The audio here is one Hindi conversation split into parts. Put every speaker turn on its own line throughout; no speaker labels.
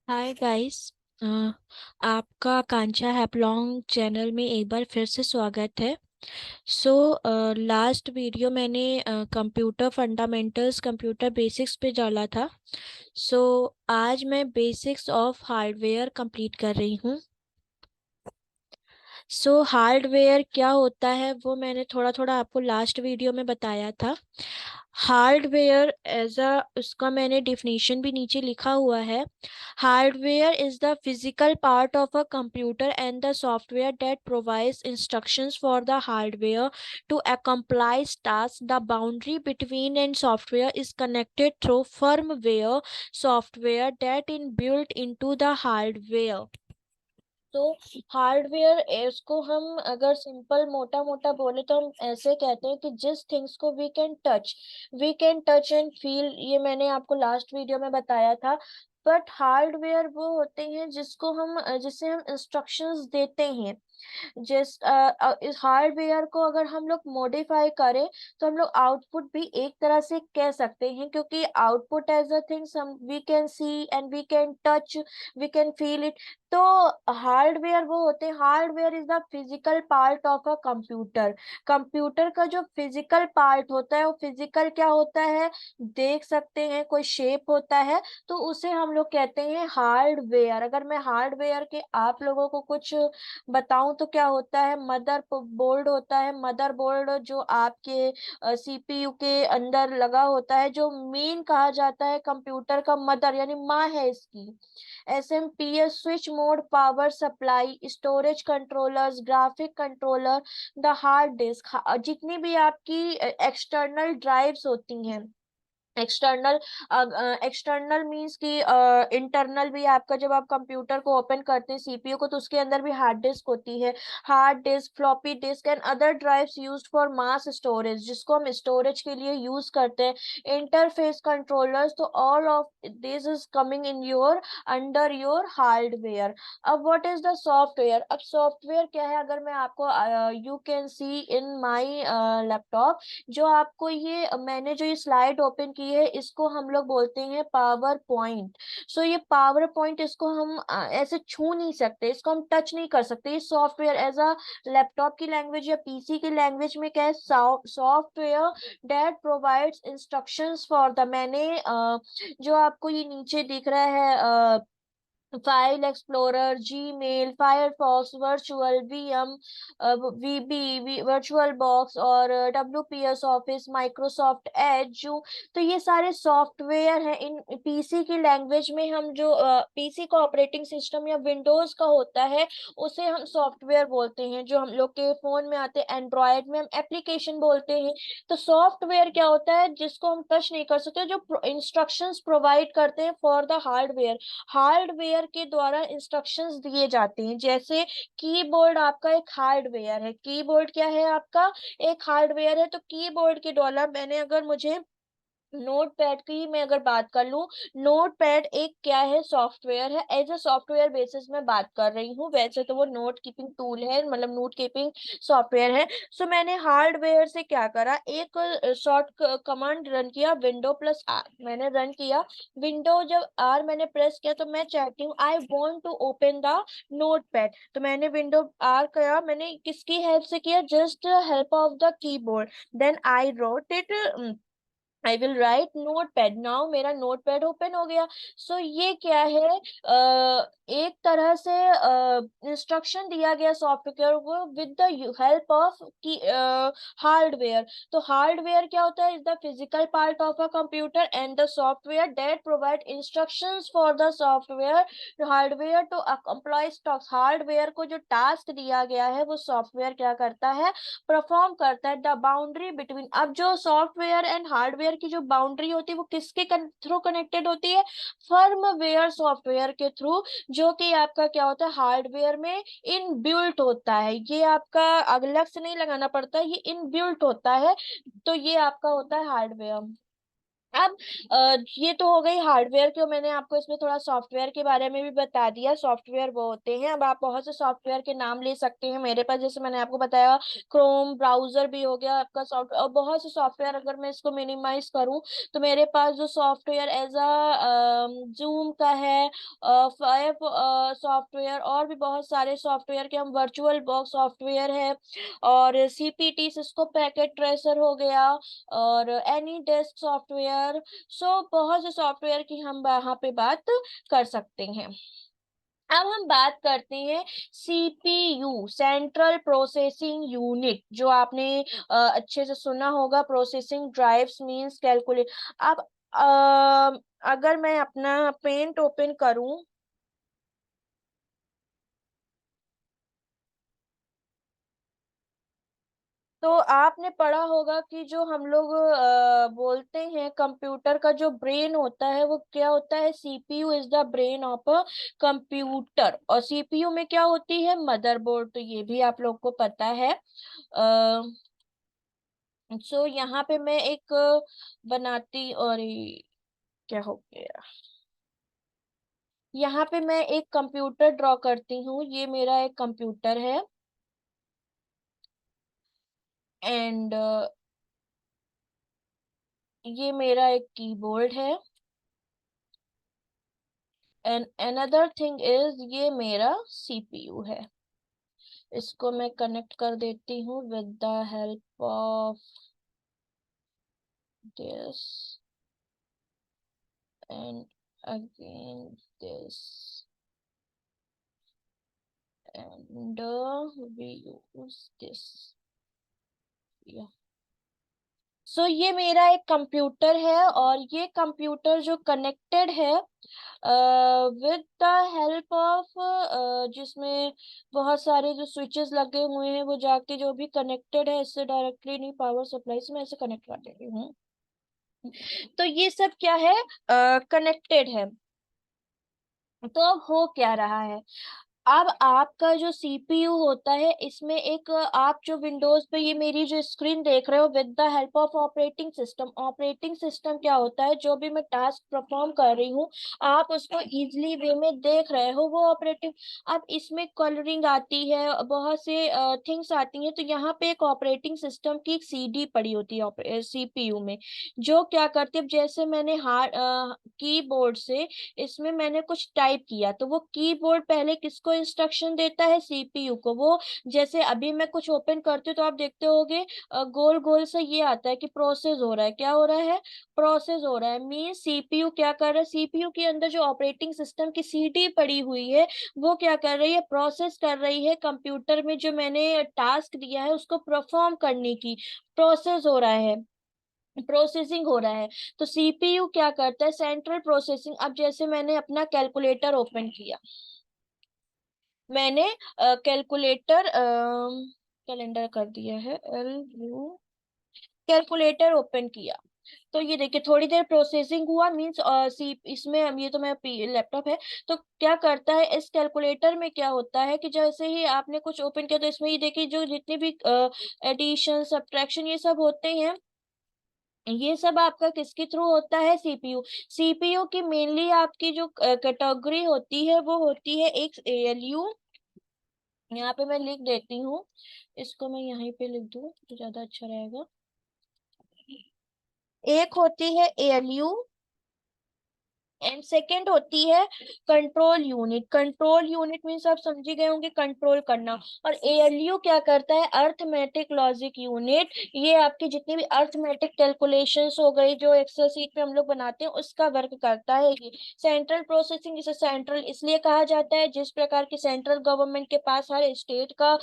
Hi guys. आपका कांचा हैपलॉन्ग चैनल में एक बार फिर से स्वागत है। सो लास्ट वीडियो मैंने कंप्यूटर फंडामेंटल्स कंप्यूटर बेसिक्स पे डाला था। सो आज मैं बेसिक्स ऑफ हार्डवेयर कंप्लीट कर रही हूँ। हार्डवेयर क्या होता है वो मैंने थोड़ा थोड़ा आपको लास्ट वीडियो में बताया था। हार्डवेयर एज अ उसका मैंने डिफिनीशन भी नीचे लिखा हुआ है। Hardware is the physical part of a computer and the software that provides instructions for the hardware to accomplish tasks. The boundary between and software is connected through firmware software that is built into the hardware. तो हार्डवेयर इसको हम अगर सिंपल मोटा मोटा बोले तो हम ऐसे कहते हैं कि जिस थिंग्स को we can touch and feel, ये मैंने आपको लास्ट वीडियो में बताया था। बट हार्डवेयर वो होते हैं जिसे हम इंस्ट्रक्शंस देते हैं। इस हार्डवेयर को अगर हम लोग मॉडिफाई करें तो हम लोग आउटपुट भी एक तरह से कह सकते हैं, क्योंकि आउटपुट एज अ थिंग्स हम we can see and we can touch, we can feel it. तो हार्डवेयर वो होते हैं, hardware is the physical part of a computer. Computer का जो फिजिकल पार्ट होता है वो फिजिकल क्या होता है, देख सकते हैं, कोई शेप होता है, तो उसे हम लोग कहते हैं हार्डवेयर। अगर मैं हार्डवेयर के आप लोगों को कुछ बताऊं तो क्या होता है, मदर बोर्ड होता है। मदर बोर्ड जो आपके सीपीयू के अंदर लगा होता है, जो मेन कहा जाता है कंप्यूटर का, मदर यानी माँ है इसकी। SMPS, switch mode, power supply, storage controllers, graphic controller, the hard disk, जितनी भी आपकी एक्सटर्नल ड्राइव्स होती हैं। एक्सटर्नल एक्सटर्नल मींस कि इंटरनल भी आपका, जब आप कंप्यूटर को ओपन करते हैं सीपीयू को, तो उसके अंदर भी हार्ड डिस्क होती है। Hard disk, floppy disk and other drives used for mass storage, जिसको हम स्टोरेज के लिए यूज करते हैं। इंटरफेस कंट्रोलर्स, तो all of this is coming in your under your hardware. अब व्हाट इज द सॉफ्टवेयर? अब सॉफ्टवेयर क्या है, अगर मैं आपको you can see in my laptop, जो आपको ये मैंने जो ये स्लाइड ओपन की है, इसको हम लोग बोलते हैं पावर पॉइंट। ये पावर पॉइंट, इसको हम ऐसे छू नहीं सकते, इसको हम टच नहीं कर सकते। ये सॉफ्टवेयर एज अ लैपटॉप की लैंग्वेज या पीसी की लैंग्वेज में क्या है, software that provides instructions for the, मैंने जो आपको ये नीचे दिख रहा है, file explorer, Gmail, Firefox, virtual VM, VB, virtual box और डब्ल्यूपीएस ऑफिस, माइक्रोसॉफ्ट एज, जो, तो ये सारे सॉफ्टवेयर हैं। इन पीसी की लैंग्वेज में हम जो पीसी का ऑपरेटिंग सिस्टम या विंडोज का होता है, उसे हम सॉफ्टवेयर बोलते हैं। जो हम लोग के फोन में आते हैं एंड्रॉयड में, हम एप्लीकेशन बोलते हैं। तो सॉफ्टवेयर क्या होता है, जिसको हम टच नहीं कर सकते, जो इंस्ट्रक्शंस प्रोवाइड करते हैं फॉर द हार्डवेयर। हार्डवेयर के द्वारा इंस्ट्रक्शंस दिए जाते हैं। जैसे कीबोर्ड आपका एक हार्डवेयर है, कीबोर्ड क्या है आपका, एक हार्डवेयर है। तो कीबोर्ड के द्वारा मैंने, अगर मुझे नोट पैड की मैं अगर बात कर लूं, नोट पैड एक क्या है, सॉफ्टवेयर है। एज अ सॉफ्टवेयर बेसिस में बात कर रही हूँ, वैसे तो वो नोट कीपिंग टूल है, मतलब नोट कीपिंग सॉफ्टवेयर है। मैंने हार्डवेयर से क्या करा, एक शॉर्ट कमांड रन किया, विंडो प्लस आर मैंने रन किया। विंडो जब आर मैंने प्रेस किया, तो मैं चाहती हूँ I want to open the notepad, तो मैंने विंडो आर किया। मैंने किसकी हेल्प से किया, just help of the keyboard. Then I wrote it, I will write notepad, now मेरा नोट पैड ओपन हो गया। ये क्या है, एक तरह से इंस्ट्रक्शन दिया गया सॉफ्टवेयर को विद द हेल्प ऑफ की हार्डवेयर। तो हार्डवेयर क्या होता है, is the physical part of a computer and the software that provide instructions for the software hardware to accomplish task. Hardware को जो टास्क दिया गया है, वो सॉफ्टवेयर क्या करता है, परफॉर्म करता है। द बाउंड्री बिटवीन, अब जो सॉफ्टवेयर एंड हार्डवेयर की जो बाउंड्री होती है, वो किसके थ्रू कनेक्टेड होती है, फर्मवेयर सॉफ्टवेयर के थ्रू, जो कि आपका क्या होता है, हार्डवेयर में इनबिल्ट होता है। ये आपका अलग से नहीं लगाना पड़ता है, ये इनबिल्ट होता है। तो ये आपका होता है हार्डवेयर। अब ये तो हो गई हार्डवेयर की, मैंने आपको इसमें थोड़ा सॉफ्टवेयर के बारे में भी बता दिया। सॉफ्टवेयर वो होते हैं, अब आप बहुत से सॉफ्टवेयर के नाम ले सकते हैं मेरे पास, जैसे मैंने आपको बताया क्रोम ब्राउजर भी हो गया आपका सॉफ्टवेयर, और बहुत से सॉफ्टवेयर अगर मैं इसको मिनिमाइज करूं तो मेरे पास जो सॉफ्टवेयर एज अ जूम का है, फायर सॉफ्टवेयर, और भी बहुत सारे सॉफ्टवेयर के हम वर्चुअल बॉक्स सॉफ्टवेयर है, और सीपीटी सिस्को पैकेट ट्रेसर हो गया, और एनी डेस्क सॉफ्टवेयर। सो बहुत से सॉफ्टवेयर की हम वहाँ पे बात कर सकते हैं। अब हम बात करते हैं सीपीयू, सेंट्रल प्रोसेसिंग यूनिट, जो आपने अच्छे से सुना होगा, प्रोसेसिंग ड्राइव्स मींस कैलकुलेट। अब अगर मैं अपना पेंट ओपन करूं, तो आपने पढ़ा होगा कि जो हम लोग बोलते हैं कंप्यूटर का जो ब्रेन होता है वो क्या होता है, CPU is the brain of a computer. और सीपीयू में क्या होती है, मदरबोर्ड, तो ये भी आप लोग को पता है। सो यहाँ पे मैं एक बनाती, और क्या हो गया, यहाँ पे मैं एक कंप्यूटर ड्रॉ करती हूँ, ये मेरा एक कंप्यूटर है। एंड ये मेरा एक कीबोर्ड है। एंड अनदर थिंग इज ये मेरा सीपीयू है। इसको मैं कनेक्ट कर देती हूँ with the help of this, and again this, and we use this. So ये मेरा एक कंप्यूटर है, और ये कंप्यूटर जो कनेक्टेड है विद द हेल्प ऑफ, जिसमें बहुत सारे जो स्विचेस लगे हुए हैं, वो जाके जो भी कनेक्टेड है इससे डायरेक्टली नहीं, पावर सप्लाई से मैं इसे कनेक्ट कर देती हूँ। तो ये सब क्या है, कनेक्टेड है। तो अब हो क्या रहा है, अब आपका जो सीपीयू होता है इसमें एक, आप जो विंडोज पे ये मेरी जो स्क्रीन देख रहे हो, with the help of operating system, operating system क्या होता है, जो भी मैं टास्क परफॉर्म कर रही हूँ आप उसको इजीली वे में देख रहे हो, वो ऑपरेटिंग। अब इसमें कलरिंग आती है, बहुत से थिंग्स आती हैं, तो यहाँ पे एक ऑपरेटिंग सिस्टम की एक सीडी पड़ी होती है सीपीयू में, जो क्या करती है, जैसे मैंने हार्ड कीबोर्ड से इसमें मैंने कुछ टाइप किया, तो वो कीबोर्ड पहले किसको इंस्ट्रक्शन देता है, सीपीयू को। वो जैसे अभी मैं कुछ ओपन करती हूँ तो आप देखते होगे गोल गोल से ये आता है कि प्रोसेस हो रहा है, क्या हो रहा है, प्रोसेस हो रहा है। मीन सीपीयू क्या कर रहा है, सीपीयू के अंदर जो ऑपरेटिंग सिस्टम की सीडी पड़ी हुई है वो क्या कर रही है, प्रोसेस कर रही है कंप्यूटर में जो मैंने टास्क दिया है उसको परफॉर्म करने की, प्रोसेस हो रहा है, प्रोसेसिंग हो रहा है। तो सीपीयू क्या करता है, सेंट्रल प्रोसेसिंग। अब जैसे मैंने अपना कैलकुलेटर ओपन किया, मैंने कैलकुलेटर कैलेंडर कर दिया है, एल यू, कैलकुलेटर ओपन किया, तो ये देखिए थोड़ी देर प्रोसेसिंग हुआ, मींस सी इसमें ये तो मेरा लैपटॉप है। तो क्या करता है, इस कैलकुलेटर में क्या होता है कि जैसे ही आपने कुछ ओपन किया तो इसमें ये देखिए जो जितने भी एडिशन सब्ट्रैक्शन ये सब होते हैं, ये सब आपका किसके थ्रू होता है, सीपीयू। सीपीयू की मेनली आपकी जो कैटेगरी होती है वो होती है एक एएलयू, यहाँ पे मैं लिख देती हूँ, इसको मैं यहीं पे लिख दूँ तो ज्यादा अच्छा रहेगा। एक होती है एएलयू, एंड सेकेंड होती है control unit. Control unit means आप समझी गए होंगे, कंट्रोल करना। और एएलयू क्या करता है, अर्थमेटिक लॉजिक यूनिट, ये आपकी जितनी भी अर्थमेटिक कैलकुलेशंस हो गई जो एक्सेल सीट पे हम लोग बनाते हैं उसका वर्क करता है ये। सेंट्रल प्रोसेसिंग, इसे सेंट्रल इसलिए कहा जाता है, जिस प्रकार की सेंट्रल गवर्नमेंट के पास हर स्टेट का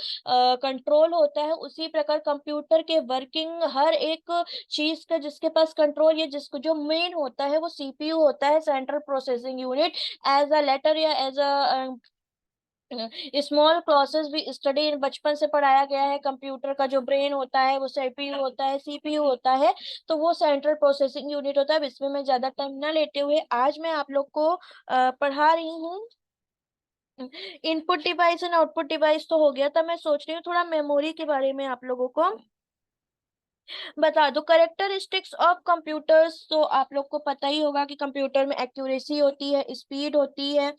कंट्रोल होता है, उसी प्रकार कंप्यूटर के वर्किंग हर एक चीज का जिसके पास कंट्रोल, ये जिसको जो मेन होता है वो सीपीयू होता है, central processing unit. As a letter या एज अ स्मॉल प्रोसेस भी स्टडी बचपन से पढ़ाया गया है, कंप्यूटर का जो ब्रेन होता है वो सीपीयू होता है, सीपीयू होता है, तो वो सेंट्रल प्रोसेसिंग यूनिट होता है। अब इसमें मैं ज्यादा टाइम ना लेते हुए आज मैं आप लोग को पढ़ा रही हूँ। Input device and output device तो हो गया था, मैं सोच रही हूँ थोड़ा मेमोरी के बारे में आप लोगों को बता दो करेक्टरिस्टिक्स ऑफ कंप्यूटर्स। तो आप लोग को पता ही होगा कि कंप्यूटर में एक्यूरेसी होती है, स्पीड होती है,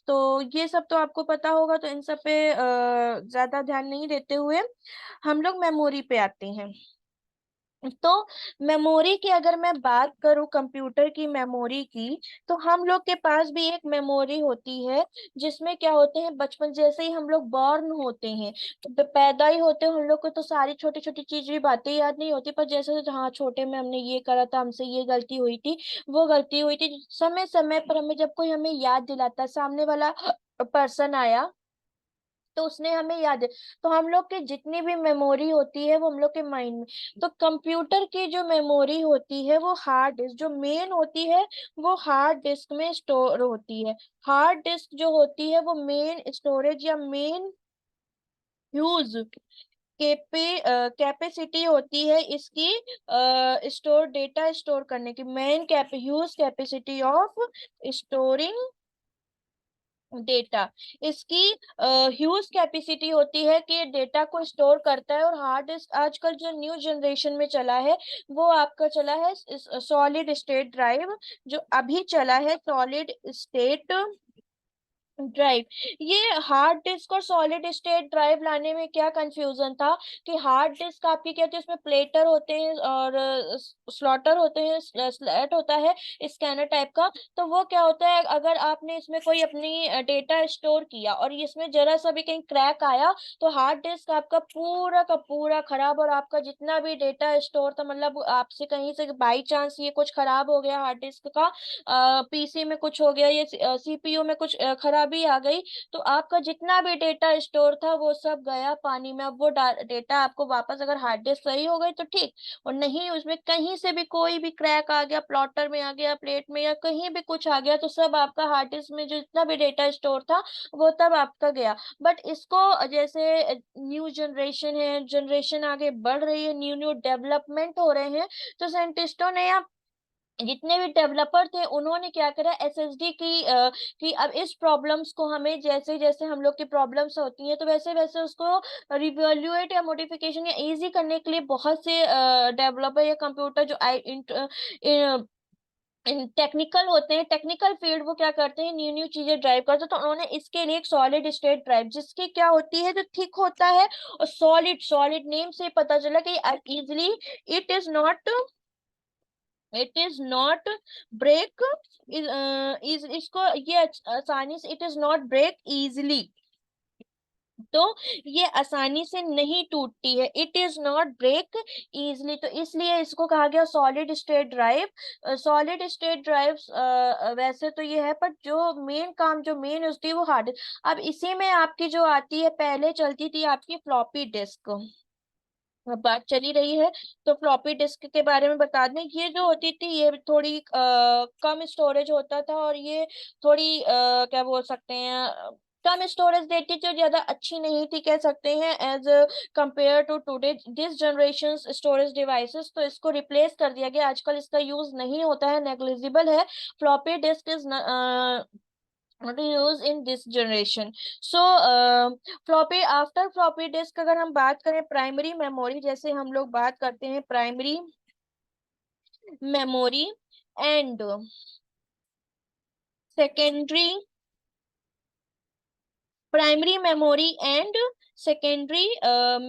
तो ये सब तो आपको पता होगा, तो इन सब पे ज्यादा ध्यान नहीं देते हुए हम लोग मेमोरी पे आते हैं। तो मेमोरी की अगर मैं बात करूं, कंप्यूटर की मेमोरी की, तो हम लोग के पास भी एक मेमोरी होती है, जिसमें क्या होते हैं, बचपन जैसे ही हम लोग बॉर्न होते हैं, तो पैदा ही होते हैं हम लोग को तो सारी छोटी छोटी चीजें बातें याद नहीं होती, पर जैसे हाँ छोटे में हमने ये करा था, हमसे ये गलती हुई थी, वो गलती हुई थी, समय समय पर हमें जब कोई हमें याद दिलाता है, सामने वाला पर्सन आया तो उसने हमें याद है, तो हम लोग की जितनी भी मेमोरी होती है वो हम लोग के माइंड में। तो कंप्यूटर की जो मेमोरी होती है वो हार्ड डिस्क जो मेन होती है, वो हार्ड डिस्क में स्टोर होती है। हार्ड डिस्क जो होती है वो मेन स्टोरेज या मेन यूज कैपेसिटी होती है इसकी, स्टोर डेटा स्टोर करने की, main use capacity of storing data. इसकी ह्यूज कैपेसिटी होती है कि डेटा को स्टोर करता है। और हार्ड डिस्क आजकल जो न्यू जनरेशन में चला है, वो आपका चला है सॉलिड स्टेट ड्राइव, जो अभी चला है सॉलिड स्टेट ड्राइव। ये हार्ड डिस्क और सॉलिड स्टेट ड्राइव लाने में क्या कंफ्यूजन था, कि हार्ड डिस्क आपकी क्या होती है, उसमें प्लेटर होते हैं और स्लॉटर होते हैं, स्लैट होता है स्कैनर टाइप का। तो वो क्या होता है, अगर आपने इसमें कोई अपनी डेटा स्टोर किया और इसमें जरा सा भी कहीं क्रैक आया, तो हार्ड डिस्क आपका पूरा का पूरा खराब, और आपका जितना भी डेटा स्टोर था, मतलब आपसे कहीं से बाई चांस ये कुछ खराब हो गया हार्ड डिस्क का, पीसी में कुछ हो गया, ये सीपीयू में कुछ खराबी आ गई, तो आपका जितना भी डेटा स्टोर था वो सब गया पानी में। अब वो डेटा आपको वापस, अगर हार्ड डिस्क सही हो गई तो ठीक, और नहीं उसमें कहीं से भी कोई भी क्रैक आ गया, प्लॉटर में आ गया, प्लेट में, या कहीं भी कुछ आ गया, तो सब आपका हार्ड डिस्क में जो जितना भी डेटा स्टोर था वो तब आपका गया। बट इसको जैसे न्यू जनरेशन है, जनरेशन आगे बढ़ रही है, न्यू न्यू डेवलपमेंट हो रहे हैं, तो साइंटिस्टों ने जितने भी डेवलपर थे उन्होंने क्या करा, एसएसडी की कि अब इस प्रॉब्लम्स को हमें, जैसे जैसे हम लोग की प्रॉब्लम्स होती हैं, तो वैसे वैसे उसको रिवैल्यूएट या मॉडिफिकेशन या इजी करने के लिए बहुत से डेवलपर या कंप्यूटर जो टेक्निकल होते हैं, टेक्निकल फील्ड, वो क्या करते हैं, न्यू न्यू चीजें ड्राइव करते हैं। तो उन्होंने इसके लिए एक सॉलिड स्टेट ड्राइव, जिसकी क्या होती है, जो थिक होता है, और सॉलिड, सॉलिड नेम से पता चला कि easily it is not, it is not break, is इसको ये आसानी से, it is not break easily, तो ये आसानी से नहीं टूटती है, it is not break easily, तो इसलिए इसको कहा गया solid state drive. Solid state drive वैसे तो ये है, पर जो मेन काम, जो मेन होती है वो हार्ड। अब इसी में आपकी जो आती है, पहले चलती थी आपकी फ्लॉपी डिस्क, बात चली रही है, तो फ्लॉपी डिस्क के बारे में बता दें। ये जो होती थी ये थोड़ी कम स्टोरेज होता था, और ये थोड़ी क्या बोल सकते हैं, कम स्टोरेज देती थी और ज्यादा अच्छी नहीं थी कह सकते हैं, as compare to today this generation storage devices. तो इसको रिप्लेस कर दिया गया, आजकल इसका यूज नहीं होता है, नेग्लिजिबल है। Floppy disk is not used in this generation. So floppy, after floppy disk अगर हम बात करें प्राइमरी मेमोरी, जैसे हम लोग बात करते हैं primary memory and secondary, primary memory and secondary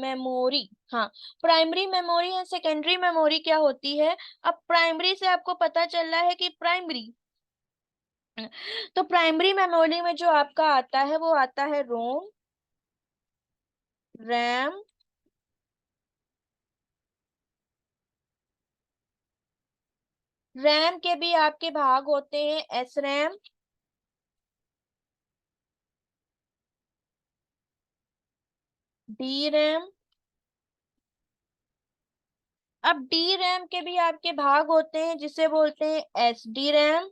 memory. हाँ, primary memory and secondary memory क्या होती है। अब प्राइमरी से आपको पता चल रहा है कि प्राइमरी, तो प्राइमरी मेमोरी में जो आपका आता है वो आता है रोम, रैम, रैम के भी आपके भाग होते हैं, एस रैम, डी रैम। अब डी रैम के भी आपके भाग होते हैं, जिसे बोलते हैं S D RAM,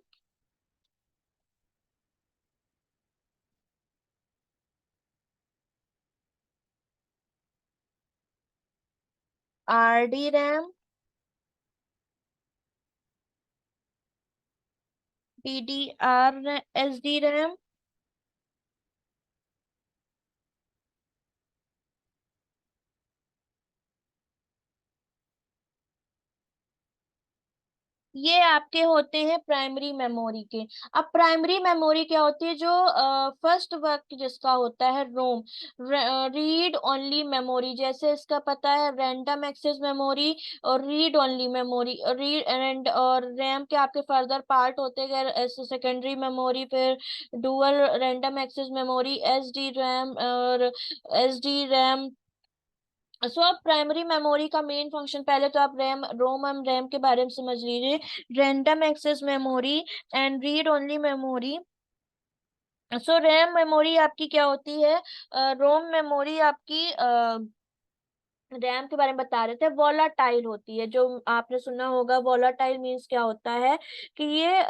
R D RAM, D D R, S D RAM, ये आपके होते हैं प्राइमरी मेमोरी के। अब प्राइमरी मेमोरी क्या होती है, जो फर्स्ट वर्क जिसका होता है रोम, रीड ओनली मेमोरी, जैसे इसका पता है रैंडम एक्सेस मेमोरी और read only memory, read and और रैम के आपके फर्दर पार्ट होते गए, सेकेंडरी मेमोरी, फिर dual random access memory, S D RAM और एस डी रैम। सो अब प्राइमरी मेमोरी का मेन फंक्शन, पहले तो आप रैम रोम एंड रैम के बारे में समझ लीजिए। Random access memory and read only memory. So RAM memory आपकी क्या होती है, रोम मेमोरी आपकी रैम के बारे में बता रहे थे, वोलाटाइल होती है। जो आपने सुना होगा वोलाटाइल मीन्स क्या होता है कि ये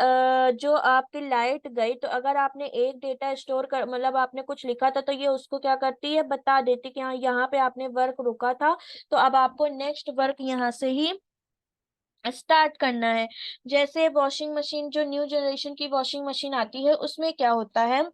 जो आपकी लाइट गई तो अगर आपने एक डेटा स्टोर कर, मतलब आपने कुछ लिखा था तो ये उसको क्या करती है, बता देती कि हाँ यहाँ पे आपने वर्क रुका था, तो अब आपको नेक्स्ट वर्क यहाँ से ही स्टार्ट करना है। जैसे वॉशिंग मशीन, जो न्यू जनरेशन की वॉशिंग मशीन आती है उसमें क्या होता है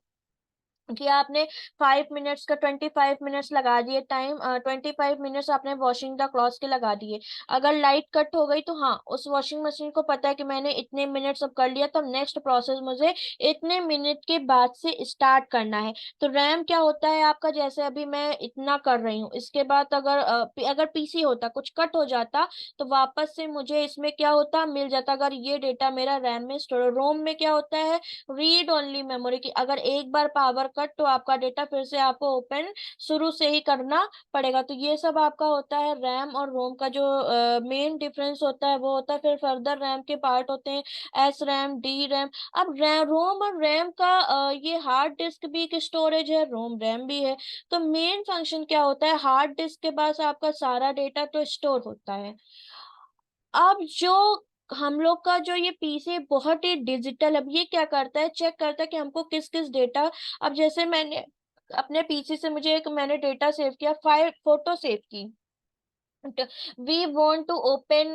कि आपने 5 मिनट्स का 25 मिनट्स लगा दिए टाइम, 25 मिनट्स आपने वॉशिंग द क्लॉथ्स के लगा दिए। अगर लाइट कट हो गई तो हाँ, उस वॉशिंग मशीन को पता है कि मैंने इतने मिनट्स अब कर लिया तो नेक्स्ट प्रोसेस मुझे इतने मिनट के बाद से स्टार्ट करना है। तो रैम क्या होता है आपका, जैसे अभी मैं इतना कर रही हूँ, इसके बाद अगर अगर पीसी होता कुछ कट हो जाता तो वापस से मुझे इसमें क्या होता, मिल जाता। अगर ये डेटा मेरा रैम में स्टोर, रोम में क्या होता है, रीड ओनली मेमोरी की, अगर एक बार पावर कट तो आपका डेटा फिर से आपको ओपन शुरू से ही करना पड़ेगा। तो ये सब आपका होता है रैम और रोम का जो मेन डिफरेंस होता है वो होता है। फिर फर्दर रैम के पार्ट होते हैं, एस रैम, डी रैम। अब रोम और रैम का ये हार्ड डिस्क भी एक स्टोरेज है, रोम रैम भी है। तो मेन फंक्शन क्या होता है, हार्ड डिस्क के पास आपका सारा डेटा तो स्टोर होता है। अब जो हम लोग का जो ये पीसी बहुत ही डिजिटल, अब ये क्या करता है, चेक करता है कि हमको किस किस डेटा। अब जैसे मैंने अपने पीसी से, मुझे एक मैंने डेटा सेव किया, 5 फोटो सेव की, वी वॉन्ट टू ओपन,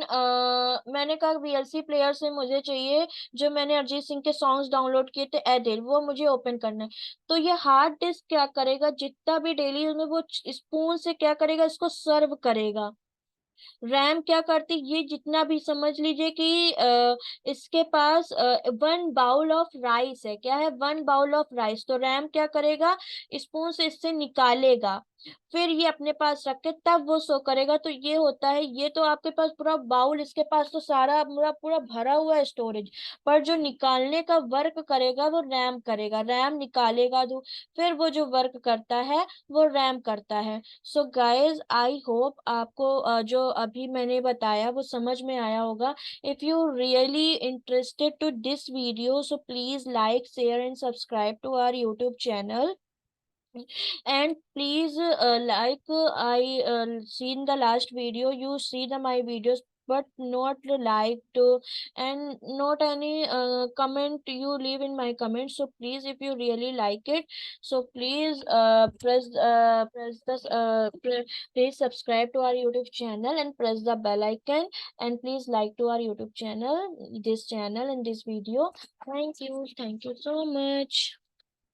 मैंने कहा वीएलसी प्लेयर से मुझे चाहिए जो मैंने अरिजीत सिंह के सॉन्ग्स डाउनलोड किए थे एदिल, वो मुझे ओपन करना है। तो ये हार्ड डिस्क क्या करेगा, जितना भी डेली उसमें वो स्पून से क्या करेगा, इसको सर्व करेगा। रैम क्या करती, ये जितना भी समझ लीजिए कि इसके पास 1 बाउल ऑफ राइस है, क्या है, 1 बाउल ऑफ राइस, तो रैम क्या करेगा, स्पून से इससे निकालेगा, फिर ये अपने पास रख के तब वो शो करेगा। तो ये होता है, ये तो आपके पास पूरा बाउल, इसके पास तो सारा पूरा पूरा भरा हुआ है स्टोरेज, पर जो निकालने का वर्क करेगा वो रैम करेगा, रैम निकालेगा दो, फिर वो जो वर्क करता है वो रैम करता है। सो गाइज आई होप आपको जो अभी मैंने बताया वो समझ में आया होगा। If you really interested to this video so please like share and subscribe to our YouTube channel, and please seen the last video, you see the my videos but not liked, and not any comment you leave in my comments. So please, if you really like it, so please please subscribe to our YouTube channel and press the bell icon, and please like to our YouTube channel, this channel and this video. Thank you so much.